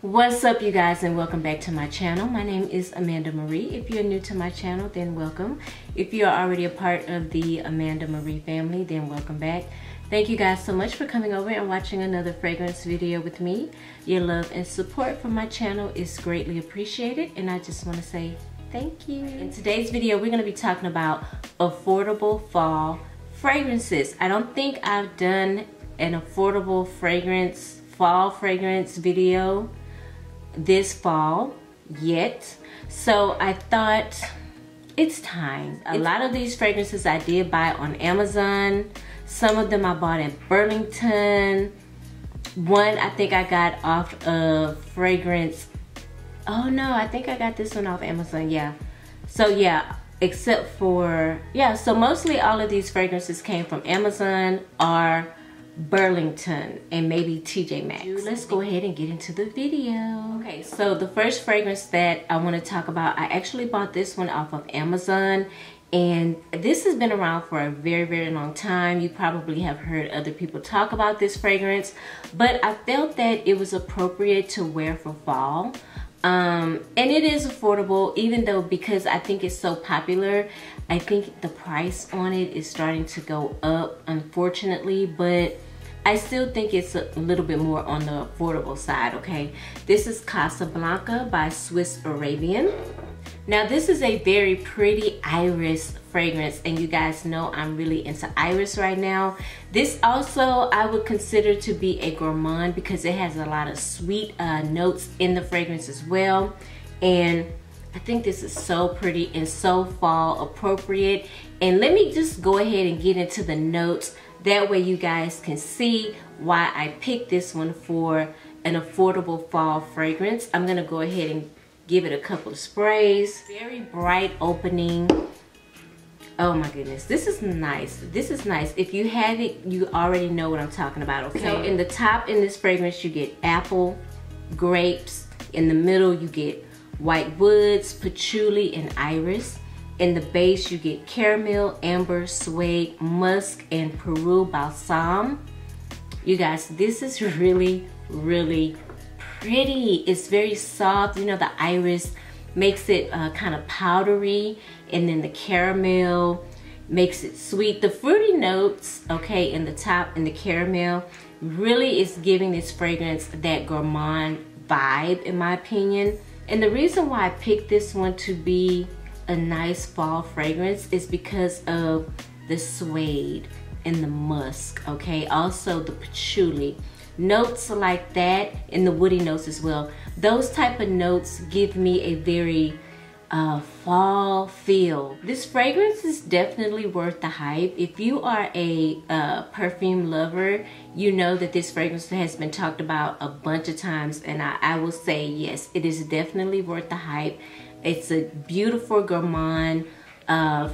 What's up, you guys, and welcome back to my channel. My name is Amanda Marie. If you're new to my channel, then welcome. If you're already a part of the Amanda Marie family, then welcome back. Thank you guys so much for coming over and watching another fragrance video with me. Your love and support for my channel is greatly appreciated, and I just want to say thank you. In today's video, we're going to be talking about affordable fall fragrances. I don't think I've done an affordable fall fragrance video this fall yet, so I thought it's time. A lot of these fragrances I did buy on Amazon. Some of them I bought at Burlington. One I think I got off of fragrance. Oh no, I think I got this one off Amazon. Yeah. So yeah, except for so mostly all of these fragrances came from Amazon or Burlington and maybe TJ Maxx. Let's go ahead and get into the video. Okay, so the first fragrance that I want to talk about, I actually bought this one off of Amazon, and this has been around for a very long time. You probably have heard other people talk about this fragrance, but I felt that it was appropriate to wear for fall. And it is affordable, even though, because I think it's so popular, I think the price on it is starting to go up, unfortunately, but I still think it's a little bit more on the affordable side. Okay, this is Casablanca by Swiss Arabian. Now this is a very pretty iris fragrance, and you guys know I'm really into iris right now. This also I would consider to be a gourmand because it has a lot of sweet notes in the fragrance as well, and I think this is so pretty and so fall appropriate. And let me just go ahead and get into the notes, that way you guys can see why I picked this one for an affordable fall fragrance. I'm gonna go ahead and give it a couple of sprays. Very bright opening. Oh my goodness, this is nice. This is nice. If you have it, you already know what I'm talking about, okay? So in the top, in this fragrance, you get apple, grapes. In the middle, you get white woods, patchouli, and iris. In the base, you get caramel, amber, suede, musk, and Peru balsam. You guys, this is really pretty. It's very soft. You know, the iris makes it kind of powdery, and then the caramel makes it sweet. The fruity notes, okay, in the top, and the caramel really is giving this fragrance that gourmand vibe, in my opinion. And the reason why I picked this one to be a nice fall fragrance is because of the suede and the musk, okay? Also the patchouli. Notes like that, and the woody notes as well. Those type of notes give me a very fall feel. This fragrance is definitely worth the hype. If you are a perfume lover, you know that this fragrance has been talked about a bunch of times, and I will say yes, it is definitely worth the hype. It's a beautiful gourmand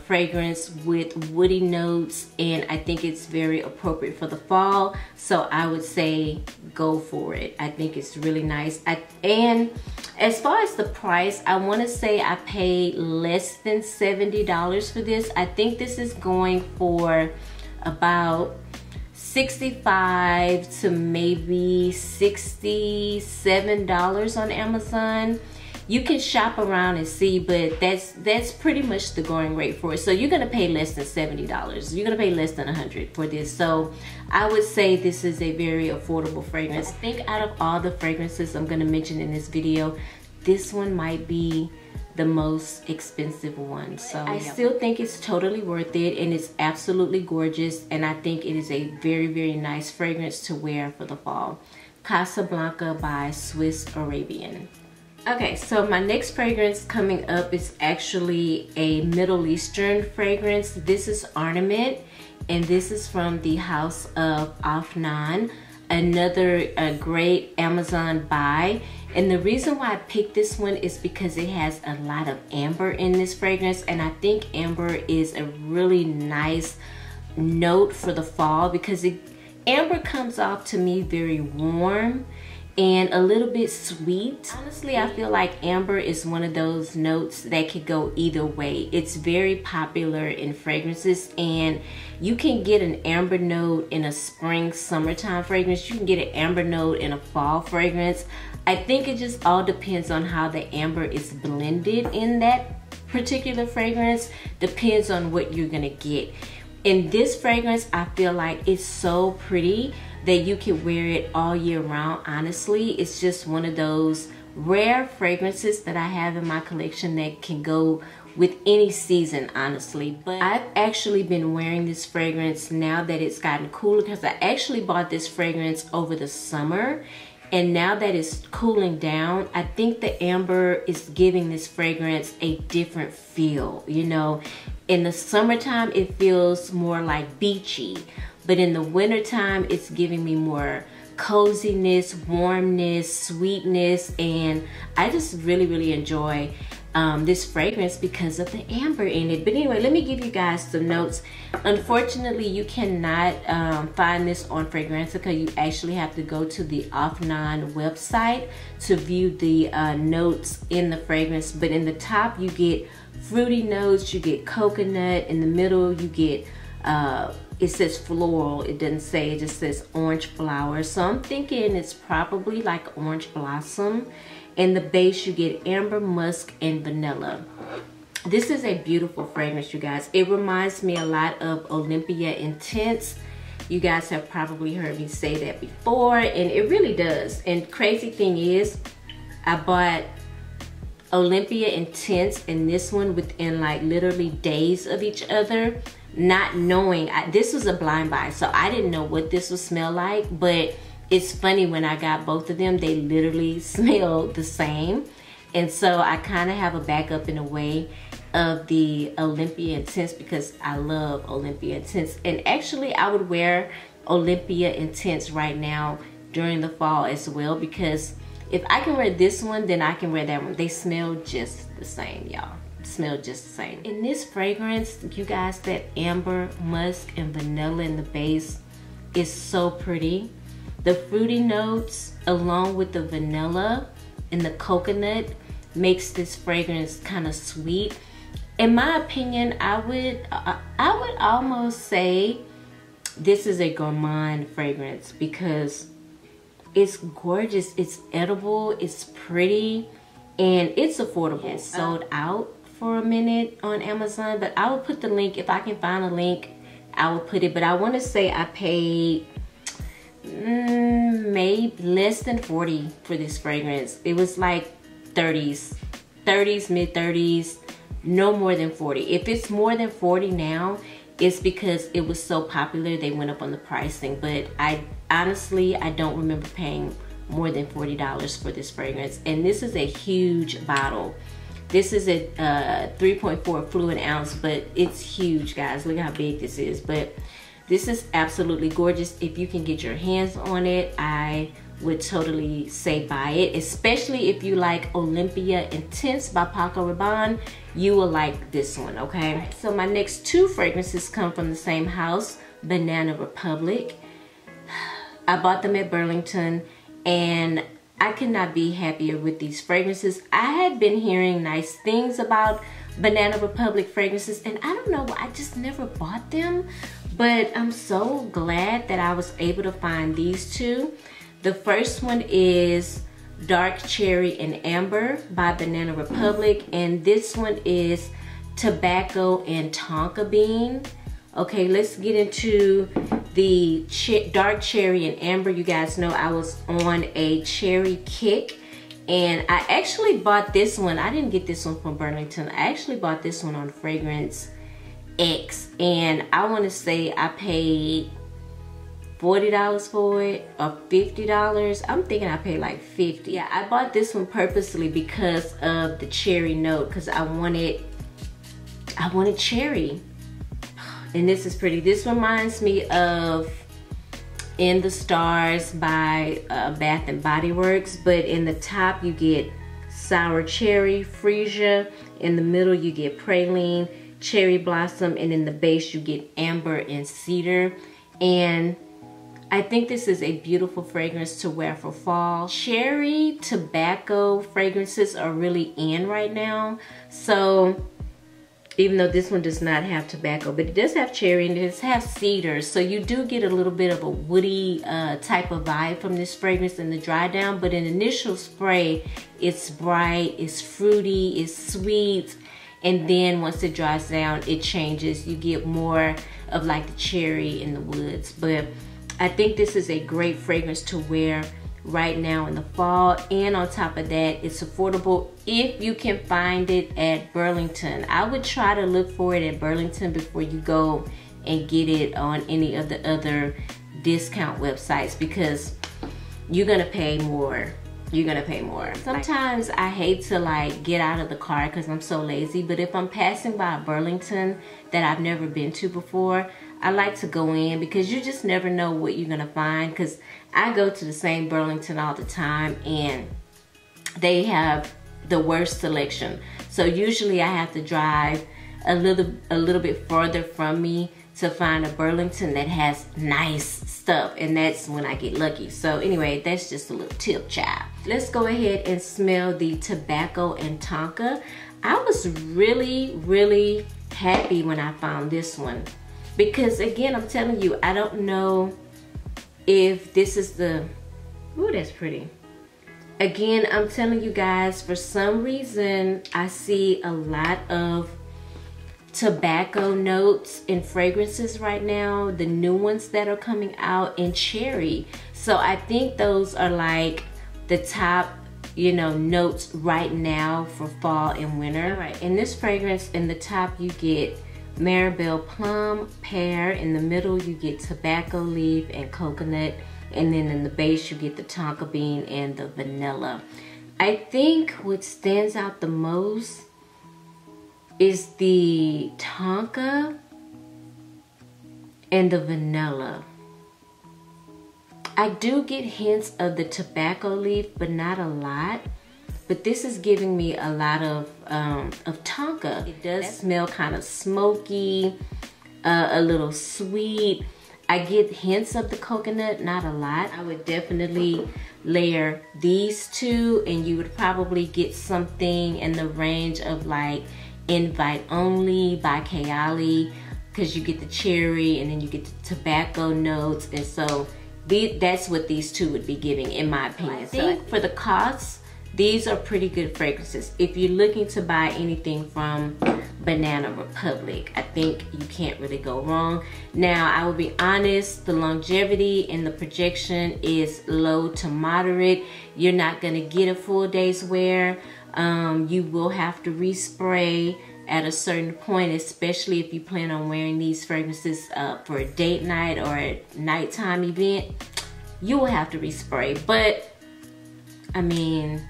fragrance with woody notes, and I think it's very appropriate for the fall, so I would say go for it. I think it's really nice. And as far as the price, I want to say I paid less than $70 for this. I think this is going for about $65 to maybe $67 on Amazon. You can shop around and see, but that's pretty much the going rate for it. So you're gonna pay less than $70. You're gonna pay less than $100 for this. So I would say this is a very affordable fragrance. I think out of all the fragrances I'm gonna mention in this video, this one might be the most expensive one. So I still think it's totally worth it, and it's absolutely gorgeous, and I think it is a very nice fragrance to wear for the fall. Casablanca by Swiss Arabian. Okay, so my next fragrance coming up is actually a Middle Eastern fragrance. This is Ornament, and this is from the house of Afnan, another great Amazon buy. And the reason why I picked this one is because it has a lot of amber in this fragrance, and I think amber is a really nice note for the fall because amber comes off to me very warm, and a little bit sweet. Honestly, I feel like amber is one of those notes that could go either way. It's very popular in fragrances, and you can get an amber note in a spring, summertime fragrance. You can get an amber note in a fall fragrance. I think it just all depends on how the amber is blended in that particular fragrance. Depends on what you're gonna get. In this fragrance, I feel like it's so pretty that you can wear it all year round. Honestly, it's just one of those rare fragrances that I have in my collection that can go with any season, honestly. But I've actually been wearing this fragrance now that it's gotten cooler, because I actually bought this fragrance over the summer, and now that it's cooling down, I think the amber is giving this fragrance a different feel. You know, in the summertime, it feels more like beachy. But in the wintertime, it's giving me more coziness, warmness, sweetness, and I just really enjoy this fragrance because of the amber in it. But anyway, let me give you guys some notes. Unfortunately, you cannot find this on Fragrantica. You actually have to go to the Ornament website to view the notes in the fragrance. But in the top, you get fruity notes, you get coconut. In the middle, you get it says floral. It doesn't say, it just says orange flower. So I'm thinking it's probably like orange blossom. In the base, you get amber, musk, and vanilla. This is a beautiful fragrance, you guys. It reminds me a lot of Olympia Intense. You guys have probably heard me say that before, and it really does. And crazy thing is, I bought Olympia Intense and this one within like literally days of each other, not knowing. This was a blind buy, so I didn't know what this would smell like. But it's funny, when I got both of them, they literally smell the same. And so I kind of have a backup in a way of the Olympia Intense, because I love Olympia Intense. And actually, I would wear Olympia Intense right now during the fall as well, because if I can wear this one, then I can wear that one. They smell just the same, y'all. Smell just the same. In this fragrance, you guys, that amber, musk, and vanilla in the base is so pretty. The fruity notes along with the vanilla and the coconut makes this fragrance kind of sweet. In my opinion, I would almost say this is a gourmand fragrance, because it's gorgeous, it's edible, it's pretty, and it's affordable. It's sold out for a minute on Amazon, but I will put the link. If I can find a link, I will put it. But I want to say I paid maybe less than 40 for this fragrance. It was like 30s, mid 30s, no more than 40. If it's more than 40 now, it's because it was so popular they went up on the pricing. But I honestly, I don't remember paying more than $40 for this fragrance. And this is a huge bottle. This is a 3.4 fluid ounce, but it's huge, guys. Look how big this is. But this is absolutely gorgeous. If you can get your hands on it, I would totally say buy it, especially if you like Olympia Intense by Paco Rabanne. You will like this one, okay? Right, so my next two fragrances come from the same house, Banana Republic. I bought them at Burlington, and I could not be happier with these fragrances. I had been hearing nice things about Banana Republic fragrances, and I don't know why, I just never bought them. But I'm so glad that I was able to find these two. The first one is Dark Cherry and Amber by Banana Republic, and this one is Tobacco and Tonka Bean. Okay, let's get into the Dark Cherry and Amber. You guys know I was on a cherry kick, and I actually bought this one. I didn't get this one from Burlington. I actually bought this one on Fragrance X, and I want to say I paid $40 for it or $50. I'm thinking I paid like $50. Yeah, I bought this one purposely because of the cherry note, because I wanted cherry. And this is pretty. This reminds me of In the Stars by Bath and Body Works, but in the top you get sour cherry, freesia. In the middle you get praline, cherry blossom, and in the base you get amber and cedar. And I think this is a beautiful fragrance to wear for fall. Cherry tobacco fragrances are really in right now. So even though this one does not have tobacco, but it does have cherry and it does have cedar. So you do get a little bit of a woody type of vibe from this fragrance in the dry down. But in initial spray, it's bright, it's fruity, it's sweet. And then once it dries down, it changes. You get more of like the cherry in the woods. But I think this is a great fragrance to wear right now in the fall. And on top of that, it's affordable if you can find it at Burlington. I would try to look for it at Burlington before you go and get it on any of the other discount websites, because you're gonna pay more. You're gonna pay more. Sometimes I hate to like get out of the car because I'm so lazy, but if I'm passing by Burlington that I've never been to before, I like to go in because you just never know what you're gonna find, because I go to the same Burlington all the time and they have the worst selection. So usually I have to drive a little bit further from me to find a Burlington that has nice stuff, and that's when I get lucky. So anyway, that's just a little tip, child. Let's go ahead and smell the tobacco and tonka. I was really happy when I found this one, because again, I'm telling you, I don't know if this is the, ooh, that's pretty. Again, I'm telling you guys, for some reason, I see a lot of tobacco notes and fragrances right now, the new ones that are coming out, in cherry. So I think those are like the top, you know, notes right now for fall and winter. All right, in this fragrance, in the top you get Marabelle plum, pear. In the middle you get tobacco leaf and coconut, and then in the base you get the tonka bean and the vanilla. I think what stands out the most is the tonka and the vanilla. I do get hints of the tobacco leaf, but not a lot. But this is giving me a lot of tonka. It does smell kind of smoky, a little sweet. I get hints of the coconut, not a lot. I would definitely layer these two, and you would probably get something in the range of like Invite Only by Cavalli, because you get the cherry and then you get the tobacco notes. And so that's what these two would be giving, in my opinion. I think for the cost, these are pretty good fragrances. If you're looking to buy anything from Banana Republic, I think you can't really go wrong. Now, I will be honest, the longevity and the projection is low to moderate. You're not gonna get a full day's wear. You will have to respray at a certain point, especially if you plan on wearing these fragrances for a date night or a nighttime event. You will have to respray, but I mean,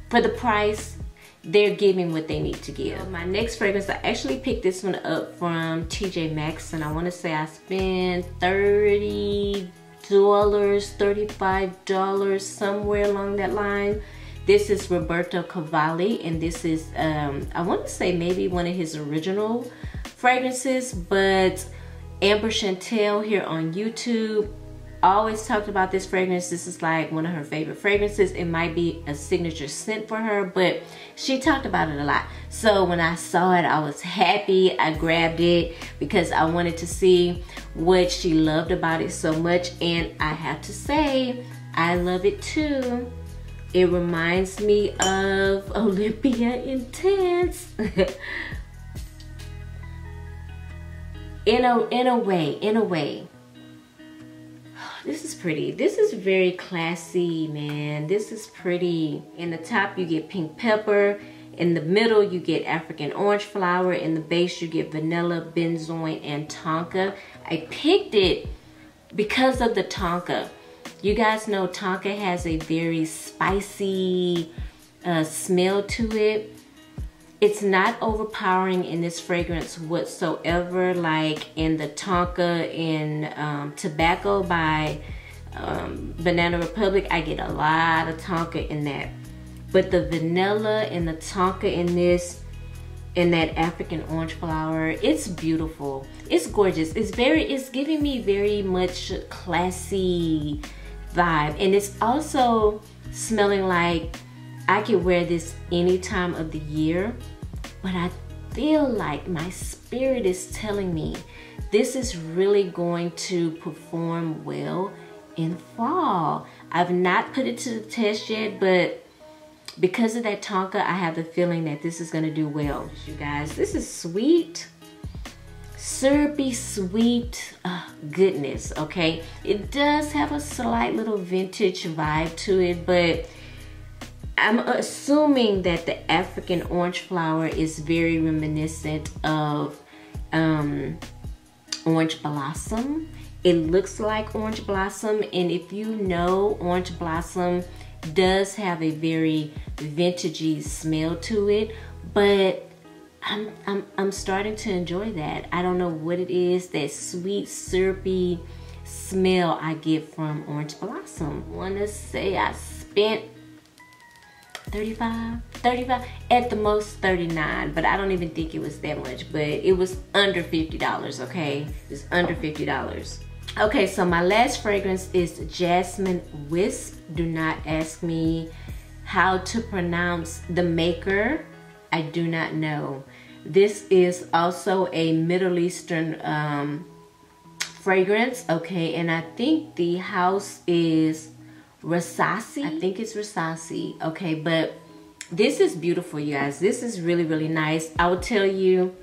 for the price, they're giving what they need to give. My next fragrance, I actually picked this one up from TJ Maxx, and I want to say I spent $30, $35, somewhere along that line. This is Roberto Cavalli, and this is, I want to say maybe one of his original fragrances, but Amber Chantel here on YouTube always talked about this fragrance. This is like one of her favorite fragrances. It might be a signature scent for her, but she talked about it a lot. So when I saw it, I was happy. I grabbed it because I wanted to see what she loved about it so much, and I have to say, I love it too. It reminds me of Olympia Intense. in a way. This is pretty. This is very classy, man. This is pretty. In the top, you get pink pepper. In the middle, you get African orange flower. In the base, you get vanilla, benzoin, and tonka. I picked it because of the tonka. You guys know tonka has a very spicy smell to it. It's not overpowering in this fragrance whatsoever, like in the tonka and tobacco by Banana Republic. I get a lot of tonka in that. But the vanilla and the tonka in this in that African orange flower. It's beautiful. It's gorgeous. It's giving me very much classy vibe. And it's also smelling like I could wear this any time of the year. But I feel like my spirit is telling me this is really going to perform well in fall. I've not put it to the test yet, but because of that tonka, I have the feeling that this is gonna do well. You guys, this is sweet, syrupy, sweet goodness, okay? It does have a slight little vintage vibe to it, but I'm assuming that the African orange flower is very reminiscent of orange blossom. It looks like orange blossom, and if you know, orange blossom does have a very vintagey smell to it, but I'm starting to enjoy that. I don't know what it is, that sweet syrupy smell I get from orange blossom. I wanna say I spent 35 at the most 39, but I don't even think it was that much, but it was under $50, okay? It's under $50. Okay, so my last fragrance is Jasmine Wisp. Do not ask me how to pronounce the maker. I do not know. This is also a Middle Eastern fragrance, okay? And I think the house is Rasasi. I think it's Rasasi, okay? But this is beautiful, you guys. This is really, really nice. I will tell you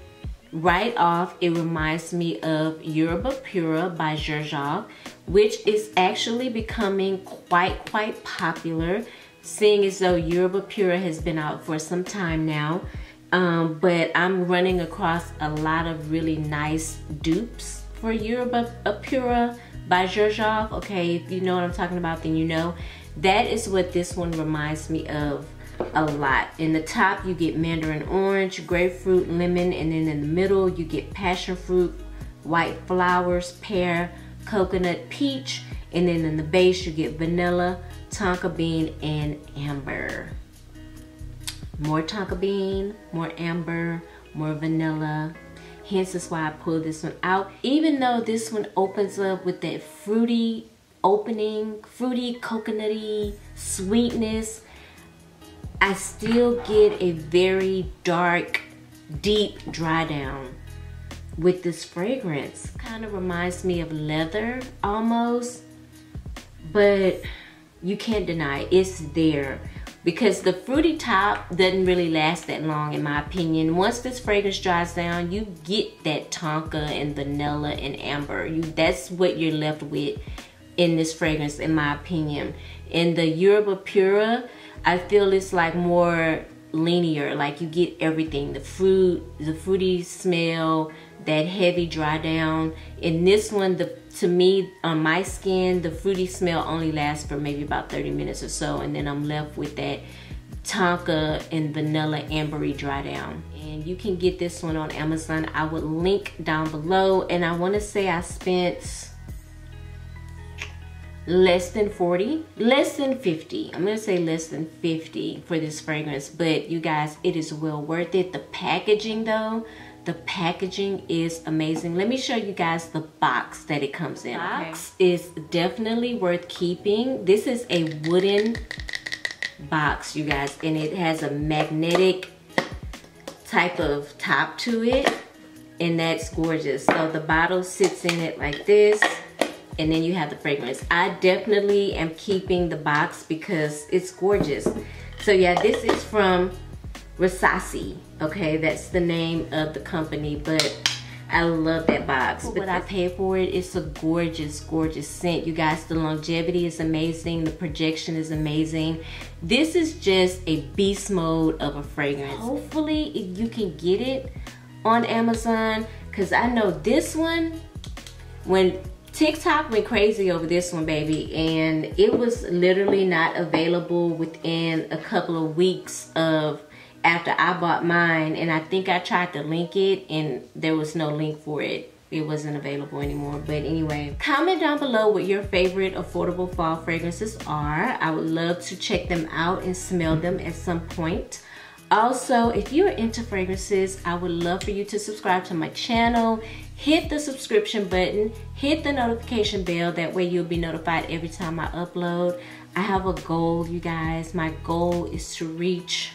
right off, it reminds me of Yerba Pura by Xerjoff, which is actually becoming quite popular, seeing as though Yerba Pura has been out for some time now. But I'm running across a lot of really nice dupes for Yerba Pura by Xerjoff. Okay, if you know what I'm talking about, then you know. That is what this one reminds me of a lot. In the top, you get mandarin orange, grapefruit, lemon, and then in the middle, you get passion fruit, white flowers, pear, coconut, peach, and then in the base, you get vanilla, tonka bean, and amber. More tonka bean, more amber, more vanilla. Hence is why I pulled this one out. Even though this one opens up with that fruity opening, fruity, coconutty sweetness, I still get a very dark, deep dry down with this fragrance. Kind of reminds me of leather almost, but you can't deny it. It's there. Because the fruity top doesn't really last that long, in my opinion. Once this fragrance dries down, you get that tonka and vanilla and amber. That's what you're left with in this fragrance, in my opinion. In the Yerba Pura, I feel it's like more linear. Like you get everything, the fruit, the fruity smell, that heavy dry down. In this one, to me, on my skin, the fruity smell only lasts for maybe about 30 minutes or so, and then I'm left with that tonka and vanilla ambery dry down. And you can get this one on Amazon. I would link down below, and I want to say I spent less than 40, less than 50. I'm gonna say less than 50 for this fragrance, but you guys, it is well worth it. The packaging though, the packaging is amazing. Let me show you guys the box that it comes in. The box is definitely worth keeping. This is a wooden box, you guys, and it has a magnetic type of top to it, and that's gorgeous. So the bottle sits in it like this, and then you have the fragrance. I definitely am keeping the box because it's gorgeous. So yeah, this is from Rasasi, okay? That's the name of the company, but I love that box. But what I paid for it, it's a gorgeous, gorgeous scent. You guys, the longevity is amazing. The projection is amazing. This is just a beast mode of a fragrance. Hopefully you can get it on Amazon, because I know this one, when TikTok went crazy over this one, baby, and it was literally not available within a couple of weeks of after I bought mine, and I think I tried to link it and there was no link for it. It wasn't available anymore. But anyway, comment down below what your favorite affordable fall fragrances are. I would love to check them out and smell them at some point. Also, if you're into fragrances, I would love for you to subscribe to my channel. Hit the subscription button, hit the notification bell. That way you'll be notified every time I upload. I have a goal, you guys. My goal is to reach,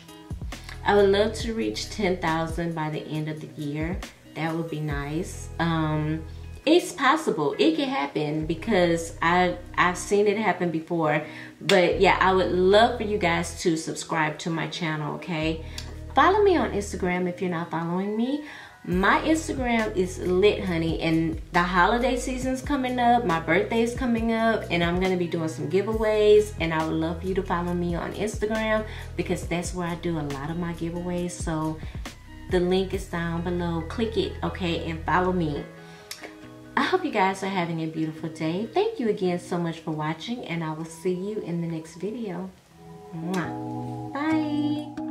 I would love to reach 10,000 by the end of the year. That would be nice. It's possible. It can happen because I've seen it happen before. But yeah, I would love for you guys to subscribe to my channel, okay? Follow me on Instagram if you're not following me. My Instagram is lit, honey, and the holiday season's coming up. My birthday's coming up, and I'm gonna be doing some giveaways, and I would love for you to follow me on Instagram because that's where I do a lot of my giveaways. So the link is down below. Click it, okay, and follow me. I hope you guys are having a beautiful day. Thank you again so much for watching, and I will see you in the next video. Mwah. Bye.